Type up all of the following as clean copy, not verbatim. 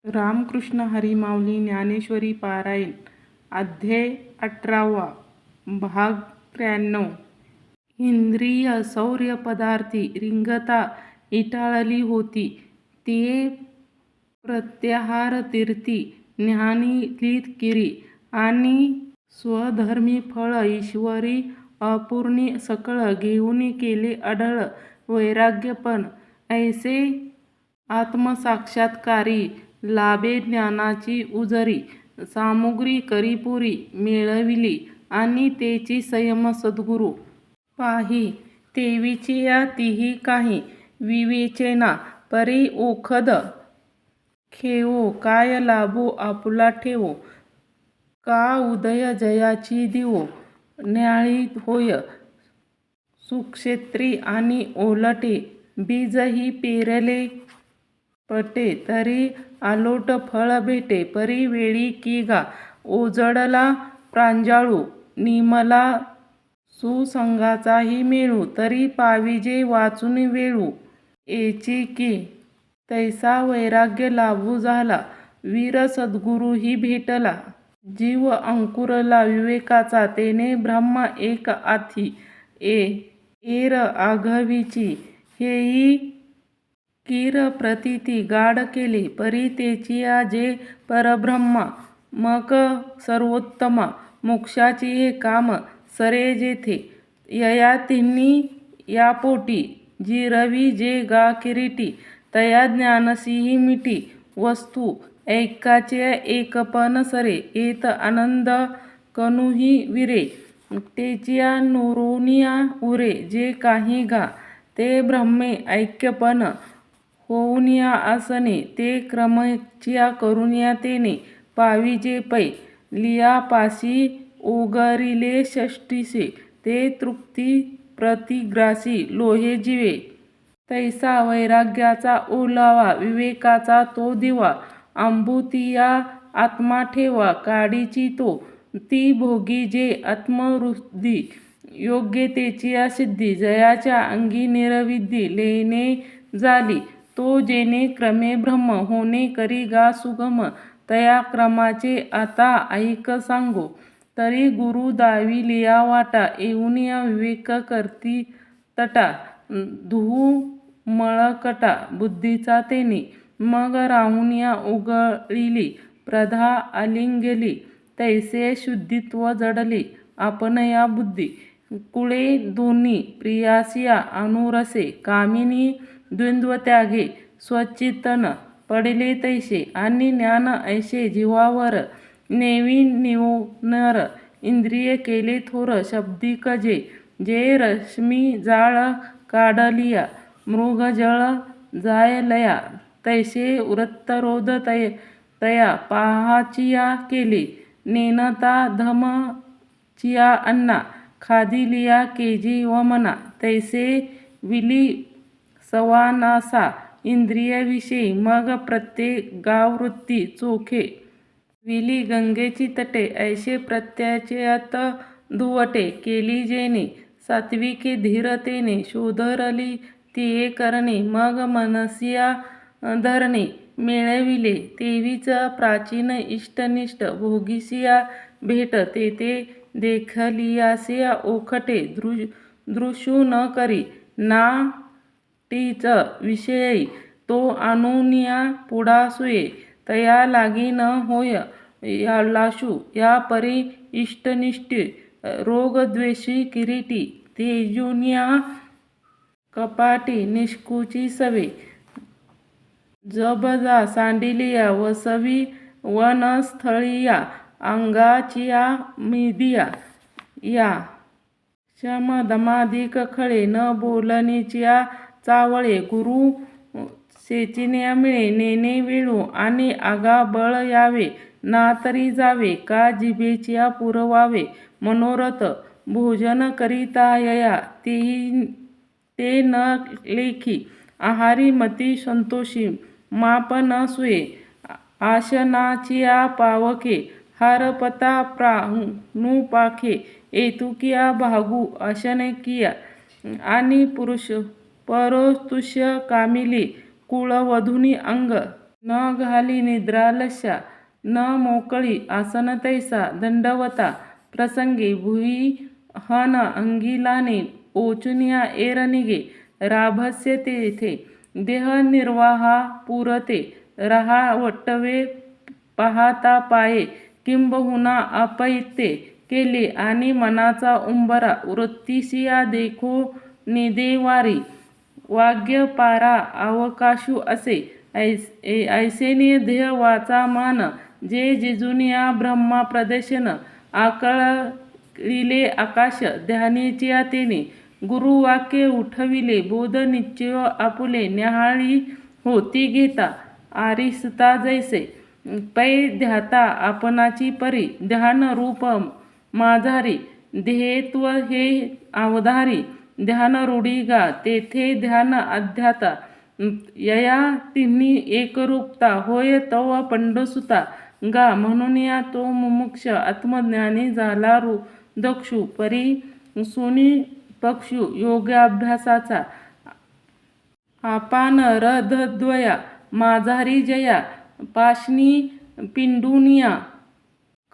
रामकृष्ण हरी माऊली ज्ञानेश्वरी पारायण अध्याय 18 भाग 93. इंद्रिय सौर्य पदार्थी रिंगता इटाळली होती. ते प्रत्याहार तीर्थी ज्ञानी किरी आणि स्वधर्मी फळ ईश्वरी अपूर्णी सकळ घेऊन केले अढळ वैराग्य पण ऐसे आत्मसाक्षात्कारी लाभे ज्ञानाची उजरी सामुग्री करीपुरी मिळविली आणि तेची संयम सद्गुरू पाही तेवीची या तीही काही विवेचना परी ओखद खेवो काय लाभो आपुला ठेवो का उदय जयाची दिवो न्याळी होय सुक्षेत्री आणि ओलटे बीजही पेरले पटे तरी आलोट फळ भेटे परी वेळी की गा ओजडला प्रांजळू निमला सुसंगाचाही मेळू तरी पाविजे वाचून वेळू एची की तैसा वैराग्य लाभू झाला वीर सद्गुरूही भेटला जीव अंकुरला विवेकाचा तेने ब्रह्म एक आथी एर आघवीची हेई कीर प्रतीती गाढ केले परी तेचिया जे परब्रह्मा मक सर्वोत्तमा मोक्षाची हे काम सरे जेथे यया तिन्ही या पोटी जिरवी जे गा किरीटी तया ज्ञानसिंही मिटी वस्तू ऐकाचे एकपण सरे येत आनंद कनुही विरे तेचिया नुरोनिया उरे जे काही गा ते ब्रह्मे ऐक्यपण होऊनिया आसने ते क्रमचिया करुनिया तेने पाविजे पै लिया पासी ओगरिले षष्टीसे ते तृप्ती प्रतिग्रासी लोहे जीवे तैसा वैराग्याचा ओलावा विवेकाचा तो दिवा आंबुतिया आत्मा ठेवा काडीची तो ती भोगी जे आत्मवृद्धी योग्य तेचिया सिद्धी जयाच्या अंगी निरविद्धी लेणे झाली तो जेणे क्रमे ब्रह्म होणे करी गा सुगम तया क्रमाचे आता ऐक सांगो तरी गुरु दावी लिया वाटा येऊनिया विवेक करती तटा धुहू मळकटा बुद्धीचा तेने मग राहुनिया उगळिली प्रधा आलिंगली तैसे शुद्धित्व जडली आपण या बुद्धी कुळे दोन्ही प्रियासिया अनुरसे कामिनी द्वंद्व त्यागे स्वचितन पडले तैसे आणि ज्ञान ऐसे जीवावर नेवी निवनर इंद्रिय केले थोर शब्दिक जे रश्मी जाळ काढलिया मृगजळ जायलया तैसे वृत्तरोध तया पाहाचिया केले नेनता धमचिया अन्ना खादिलिया केजी वमना तैसे विली सवानासा इंद्रियविषयी मग प्रत्येक गाववृत्ती चोखे विली गंगेची तटे ऐसे प्रत्यचयत धुवटे केली जेने सात्विके धीरतेने शोधरली तिये करणे मग मनसिया धरणे मिळविले तेवीच प्राचीन इष्टनिष्ठ भोगिसिया भेट तेथे देखलियासिया ओखटे दृशू न करी ना टीच विषयी तो आणुनिया पुढासुये तया लागी न होय लाशू या परी इष्टनिष्ठी रोगद्वेषी किरीटी तेजुनिया कपाटी निष्कुची सवे जबजा सांडिलिया वसवी वनस्थळिया अंगाचिया मिदिया या शमदमाधिक खळे न बोलणीचिया चावळे गुरु सेचिन्या मिळे नेने वेळू आणि आगा बळ यावे ना तरी जावे का जिभेचिया पुरवावे मनोरथ भोजन करिता यया ते न लेखी आहारी मती संतोषी माप न सुये आशनाचिया पावके हारपता प्राणुपाखे एतुकिया भागू अशनकिया आणि पुरुष परोस्तुष्य कामिली कुळवधूनी अंग न घाली निद्रा लस्या न मोकळी आसन तैसा दंडवता प्रसंगी भुई हन अंगिलाने ओचुनिया एर निगे राभस्य तेथे देह निर्वाहा पुरते रहा वटवे पाहता पाये किंबहुना अपैते केले आणि मनाचा उंबरा वृत्तीसिया देखो निदेवारी वाग्य पारा अवकाशू असे ऐसेने देह वाचा मन जे जिजुनिया ब्रह्मा प्रदर्शन आकळिले आकाश ध्यानेच्या तेने गुरुवाक्य उठविले बोध निश्चय आपुले न्याहाळी होती घेता आरिसता जैसे पै ध्याता आपणाची परी ध्यान रूप माझारी ध्येत्व हे अवधारी ध्यान रूढी गा तेथे ध्यान अध्याता यया तिन्ही एकरूपता होय तव पंडसुता गा म्हणून या तो मुमुक्ष आत्मज्ञानी झाला दक्षु परी सुनी पक्षु योगाभ्यासाचा आपान रधद्वया माझारी जया पाशनी पिंडुनिया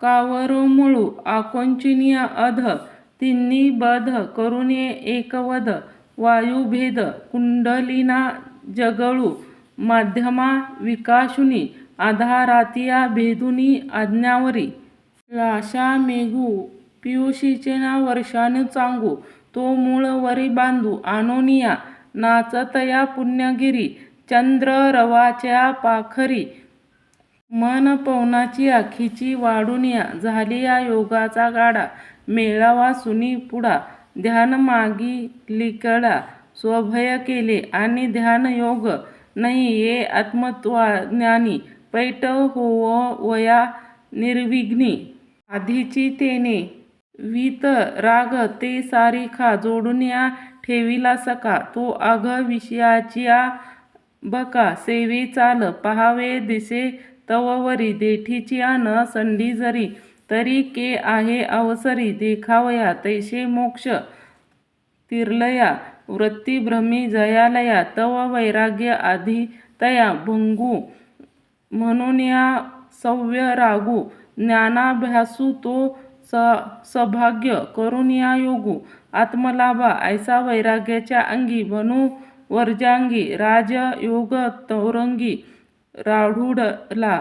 कावरमुळू आकोंचनिया अध तिन्ही बध करुणे एकवध वायुभेद कुंडलिना जगळू माध्यमा विकाशुनी आधारातिया भेदुनी आज्ञावरी लाशा मेघू पियुषीचेना वर्षानु चांगू तो मूळ वरी बांधू आणोनिया नाचतया पुण्यगिरी चंद्र रवाच्या पाखरी मन पवनाची आखीची वाढुनिया झालिया योगाचा गाडा मेळावा सुनी पुढा ध्यान मागी लिकडा स्वभय केले आणि ध्यान योग नाही ये आत्मत्वज्ञानी पैठ होव वया निर्विघ्नी आधीची तेने वीत राग ते सारिखा जोडुनिया ठेविला सका तो आघ विषयाच्या बका सेवे चाल पहावे दिसे तववरी देठीची न संडी जरी तरी के आहे अवसरी देखावया तैसे मोक्ष तिर्लया वृत्ती भ्रमी जयालया तव वैराग्य आधी तया भंगू म्हणून या सव्य रागू ज्ञानाभ्यासू तो सभाग्य करून या योगू आत्मलाभा ऐसा वैराग्याच्या अंगी बनू वर्जांगी राज योग तौरंगी राढूडला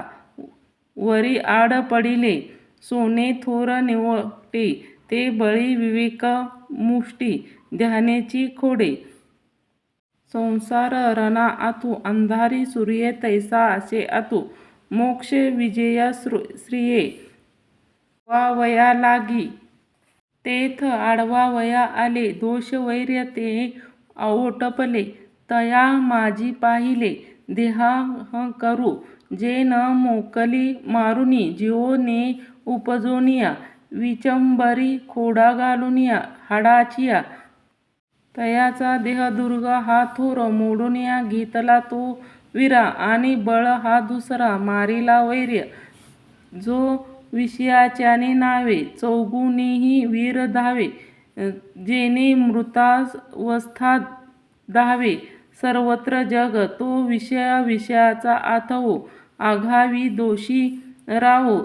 वरी आड पडिले सोने थोर निवटे ते बळी विवेक मुष्टी ध्यानेची खोडे संसार रणा आतू अंधारी सूर्य तैसा असे आतू मोक्ष विजय श्रिये वया लागी तेथ आडवा वया आले दोष वैर्य ते ओटपले तया माझी पाहिले देहा करू जे न मोकली मारुनी जिओ ने उपजोनिया विचंबरी खोडा घालुनिया हाडाचिया तयाचा देह दुर्ग हा थोर मोडुनिया घेतला तो वीरा आणि बळ हा दुसरा मारिला वैर्य जो विषयाच्याने नावे चौगुनीही वीर धावे जेने मृतावस्था धावे सर्वत्र जग तो विषयाचा आथवो आघावी दोषी राहो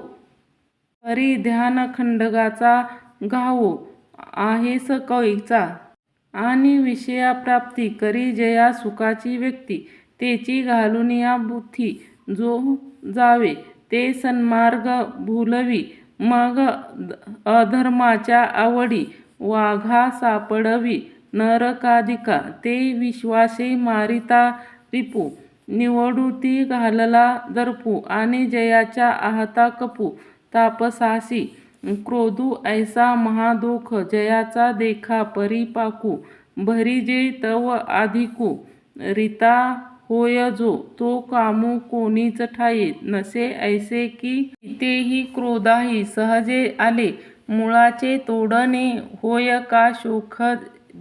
परी ध्यान खंडगाचा घावो आहेस कैचा आणि विषयाप्राप्ती करी जया सुखाची व्यक्ती तेची घालून या बुद्धी जो जावे ते सन्मार्ग भूलवी मग अधर्माच्या आवडी वाघा सापडवी नरकाधिका ते विश्वासे मारिता रिपू निवडूती घालला दर्पू आणि जयाच्या आहता कपू तापसासी क्रोधू ऐसा महादोख जयाचा देखा परिपाकू भरीजे तव अधिकू रीता होय जो तो कामू कोणीच ठाये नसे ऐसे की तेही क्रोधाही सहजे आले मुळाचे तोडणे होय का शोख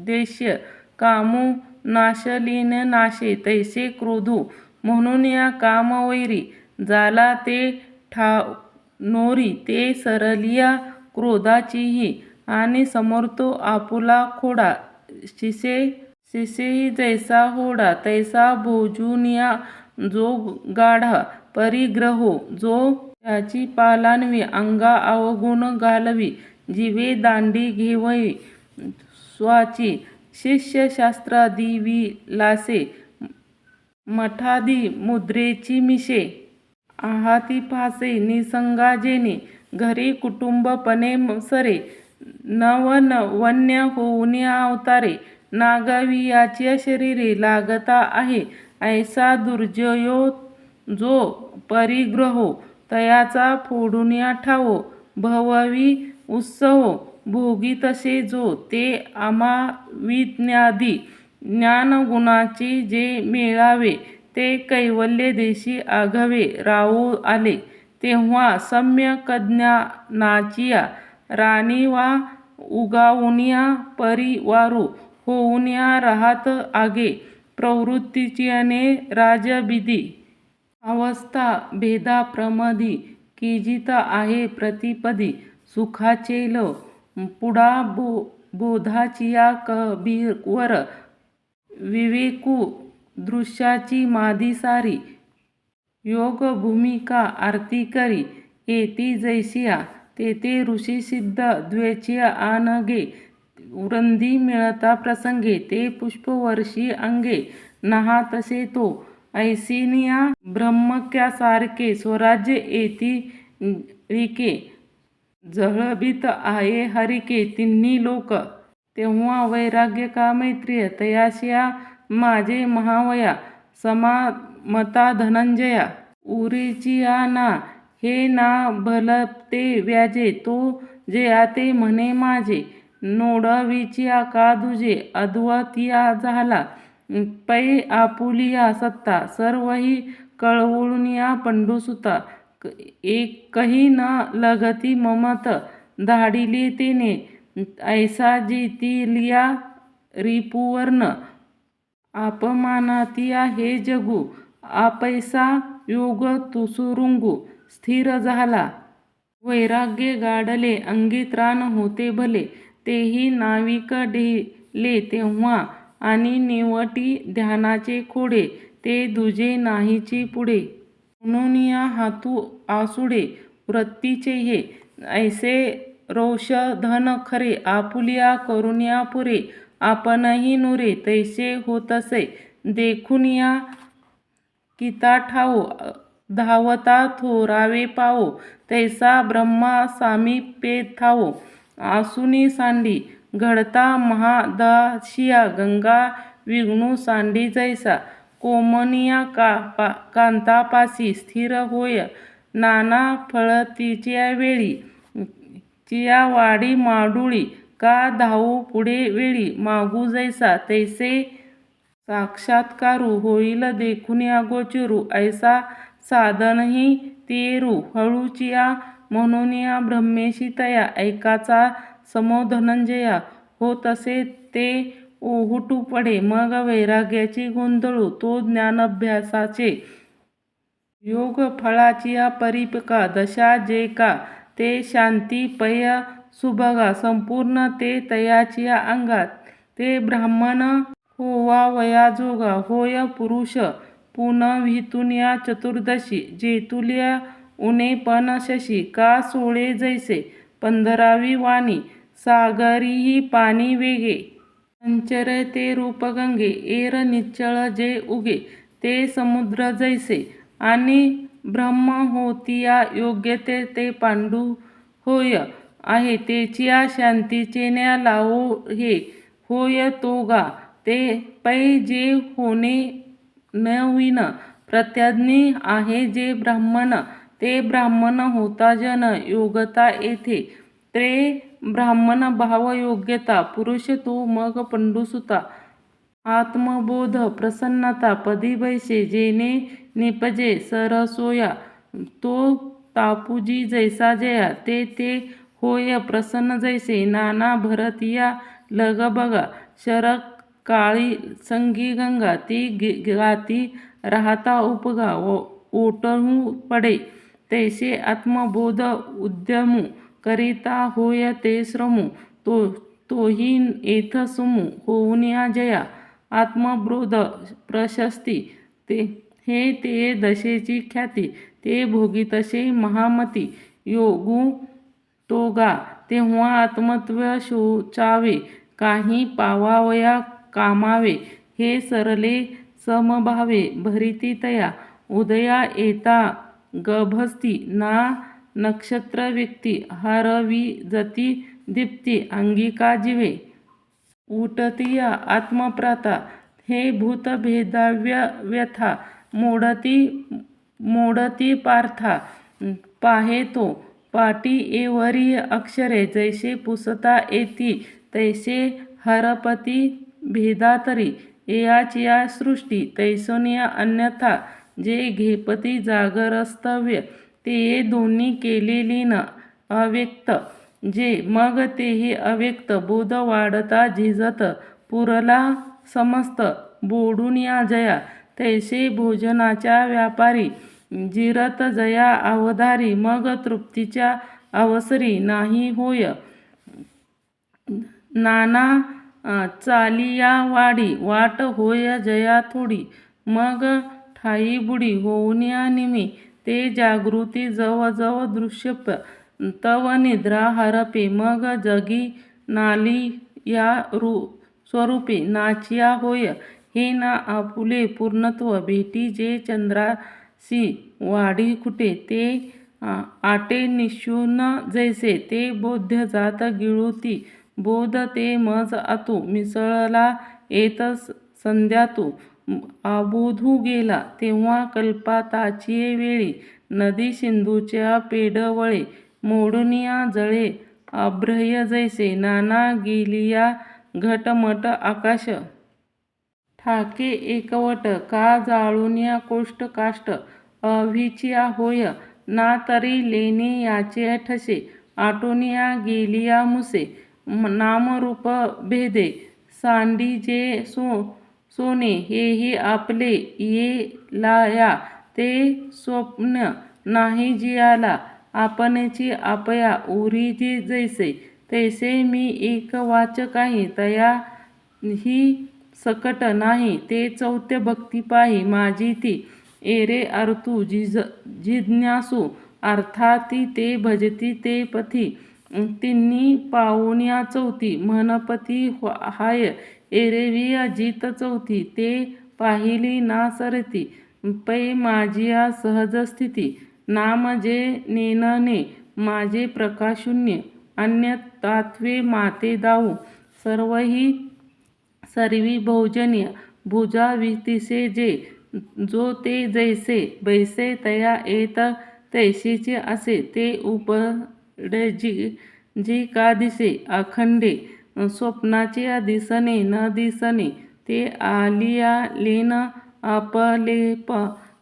देश्य कामू नाशलीन नाशे तैसे क्रोधू म्हणून या कामवैरी झाला ते नोरी ते सरलिया क्रोधाचीही आणि समोरतो आपुला खोडा शिसेही जैसा होडा तैसा भोजूनिया जो गाढ परिग्रहो जो त्याची पालानवी अंगा अवगुण घालवी जीवे दांडी घेवई स्वाची शिष्यशास्त्रादी विलासे मठादी मुद्रेची मिशे आहाती फासे निसंगा जेणे घरी कुटुंबपणे सरे वन्य होऊन अवतारे नागावी याची शरीरे लागता आहे ऐसा दुर्जयो जो परिग्रहो तयाचा फोडून ठावो भववी उत्सवो भोगी तसे जो ते अमाविज्ञादी ज्ञानगुणाचे जे मेळावे ते कैवल्य देशी आघवे रावो आले तेव्हा सम्यक ज्ञानाचिया राणी वा उगावुनिया परिवारू होऊनिया राहत आगे प्रवृत्तीचियाने राजबिदी अवस्था भेदाप्रमदी कीजित आहे प्रतिपदी सुखाचेल पुढा बोधाचिया कबीरवर विवेकू दृश्याची मादी सारी योग भूमिका आरती करी येती जैसिया तेथे ऋषी सिद्ध द्वेचिय आनगे वृंदी मिळता प्रसंगे ते पुष्पवर्षी अंगे नहा तसे तो ऐसिनिया ब्रह्मक्यासारखे स्वराज्य येती रिके जळबीत आहे हरिके तिन्ही लोक तेव्हा वैराग्य का मैत्रिय तयाशिया माझे महावया समामता धनंजया उरेचिया ना हे ना भलते व्याजे तो जे आते म्हणे माझे नोडविचिया का दुजे अद्वतिया झाला पै आपुलिया सत्ता सर्वही कळवळुनिया पंडुसुता एकही न लगती ममत धाडिली तेने ऐसा जितिलिया रिपुवर्ण अपमानातिया हे जगू आपैसा योग तुसुरुंगू स्थिर झाला वैराग्य गाडले अंगी त्राण होते भले तेही नाविक ढेले तेव्हा आणि निवटी ध्यानाचे खोडे ते दुजे नाहीची पुढे म्हणून हातू आसुडे वृत्तीचे हे ऐसे रोष धन खरे आपुलिया करुनिया पुरे आपणही नुरे तैसे होतसे देखुनिया किता ठावो धावता थोरावे पावो तैसा ब्रह्मा सामीप्ये थावो आसुनी सांडी घडता महादाशिया गंगा विघ्नू सांडी जैसा कोमनिया कांतापासी स्थिर होय नाना फळतीच्या वेळी चिया वाडी माडुळी का धावू पुढे वेळी मागू जैसा तैसे साक्षात्कारू होईल देखुनिया गोचरू ऐसा साधनही तेरू हळूचिया म्हणूनिया ब्रह्मेशी तया ऐकाचा समो धनंजया हो तसे ते ओहुटू पडे मग वैराग्याची गोंधळू तो ज्ञानाभ्यासाचे योग फळाचिया परिपका दशा जे का ते शांती पय सुभगा संपूर्ण ते तयाचिया अंगात ते ब्राह्मण होवा वयाजोगा होय पुरुष पुनवितुनिया चतुर्दशी जेतुलिया उने पण शशी का सोळे जैसे 15वी वाणी सागरीही पाणी वेगे संचर ते रूपगंगे एर निश्चळ जे उगे ते समुद्र जैसे आणि ब्रह्म होतिया योग्यते ते पांडू होय आहे तेचिया शांतीचे न्या लावो हे होय तोगा ते पै जे होणे नवीन प्रत्याज्ञी आहे जे ब्राह्मण ते ब्राह्मण होता जन योगता येथे ते ब्राह्मण भाव योग्यता पुरुष तो मग पंडुसुता आत्मबोध प्रसन्नता पदी बैसे जेने निपजे सरसोया तो तापुजी जैसा जया ते होय प्रसन्न जैसे नाना भरतिया लगबगा शरक काळी संगी गंगा ती गाती राहता उपगा ओटहू पडे तैसे आत्मबोध उद्यमू करिता होय ते श्रमू तोही येथ सुमू होऊनिया जया आत्मबोध प्रशस्ती ते हे ते दशेची ख्याती ते भोगी तसे महामती योगू तोगा तेव्हा आत्मत्व शोचावे काही पावावया कामावे हे सरले समभावे भरिती तया उदया येता गभस्ती ना नक्षत्र व्यक्ती हरवी जती दीप्ती अंगिका जिवे उठतिया आत्मप्राता हे भूतभेदाव्य व्यथा मोडती पार्था पाहे तो पाटी एवरी अक्षरे जैसे पुसता येती तैसे हरपती भेदातरी एयाचिया सृष्टी तैसोनिया अन्यथा जे घेपती जागरस्तव्य ते दोन्ही केलेली न अव्यक्त जे मग तेही अव्यक्त बोध वाढता झिजत पुरला समस्त बोडून या जया तैसे भोजनाच्या व्यापारी जिरत जया अवधारी मग तृप्तीच्या अवसरी नाही होय नाना चालिया वाडी वाट होय जया थोडी मग ठाई बुडी होऊनिया निमी ते जागृती जव जव दृश्यप तव निद्रा हरपे मग जगी नाली या स्वरूपे नाचिया होय हे ना आपुले पूर्णत्व भेटी जे चंद्रासी वाढी कुठे ते आटे निशून जैसे ते बोध्य जात गिळुती बोध ते मज आतू मिसळला येत संध्यातू आबोधू गेला तेव्हा कल्पाताचिये वेळी नदी सिंधूच्या पेडवळे मोडुनिया जळे अभ्रय जैसे नाना गेलिया घटमट आकाश ठाके एकवट का जाळुनिया कोष्ट काष्ट अभिचिया होय ना तरी लेणे याचे ठसे आटोनिया गेलिया मुसे नामरूप भेदे सांडी जे सोने हेही आपले ये लाया ते स्वप्न नाही जियाला आपणची आपया उरी जी जैसे तैसे मी एक वाचक आहे तया ही सकट नाही ते चौथ्य भक्ती पाही माझी ती एरे अर्थू जिज्ञासू अर्थाती ते भजती ते पथी तिन्ही पावुनिया चौथी मनपती हाय एरवी जित चौथी ते पाहिली ना सरती पै माझिया सहज स्थिती नाम जे नेनने माझे प्रकाशून्य अन्य तात्वे माते दाऊ सर्वही सर्वी भोजनीय भुजा वितिसे जे जो ते जैसे बैसे तया येत तैसेचे असे ते जी का दिसे अखंडे स्वप्नाचे दिसणे न दिसणे ते आलिया लेन अपलेप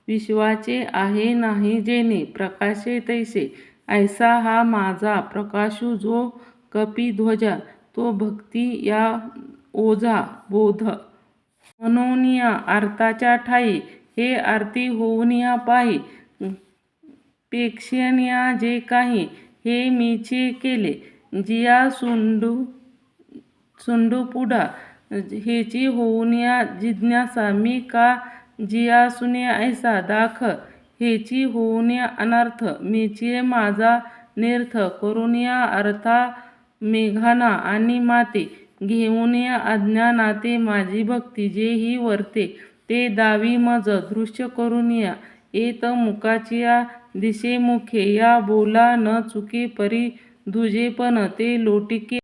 विश्वाचे आहे नाही जेणे प्रकाशे तैसे ऐसा हा माझा प्रकाशू जो कपिध्वजा तो भक्ती या ओझा बोध मनोनिया अर्थाच्या ठाई हे आरती होऊनिया पाही पेक्षणिया जे काही हे मीचे केले जिया सुंडू पुढा हेची होऊनिया जिज्ञासा मी का जिया सुने ऐसा दाख हेची होऊनिया अनर्थ मीचे माझा निर्थ करुनिया अर्था मेघाना आणि माते घेऊनिया अज्ञानाते माझी भक्ती जे ही वर्ते ते दावी मज दृश्य करुनिया येत मुखाचिया दिशे मुखे या बोला न चुके परी दुजे पण ते लोटिके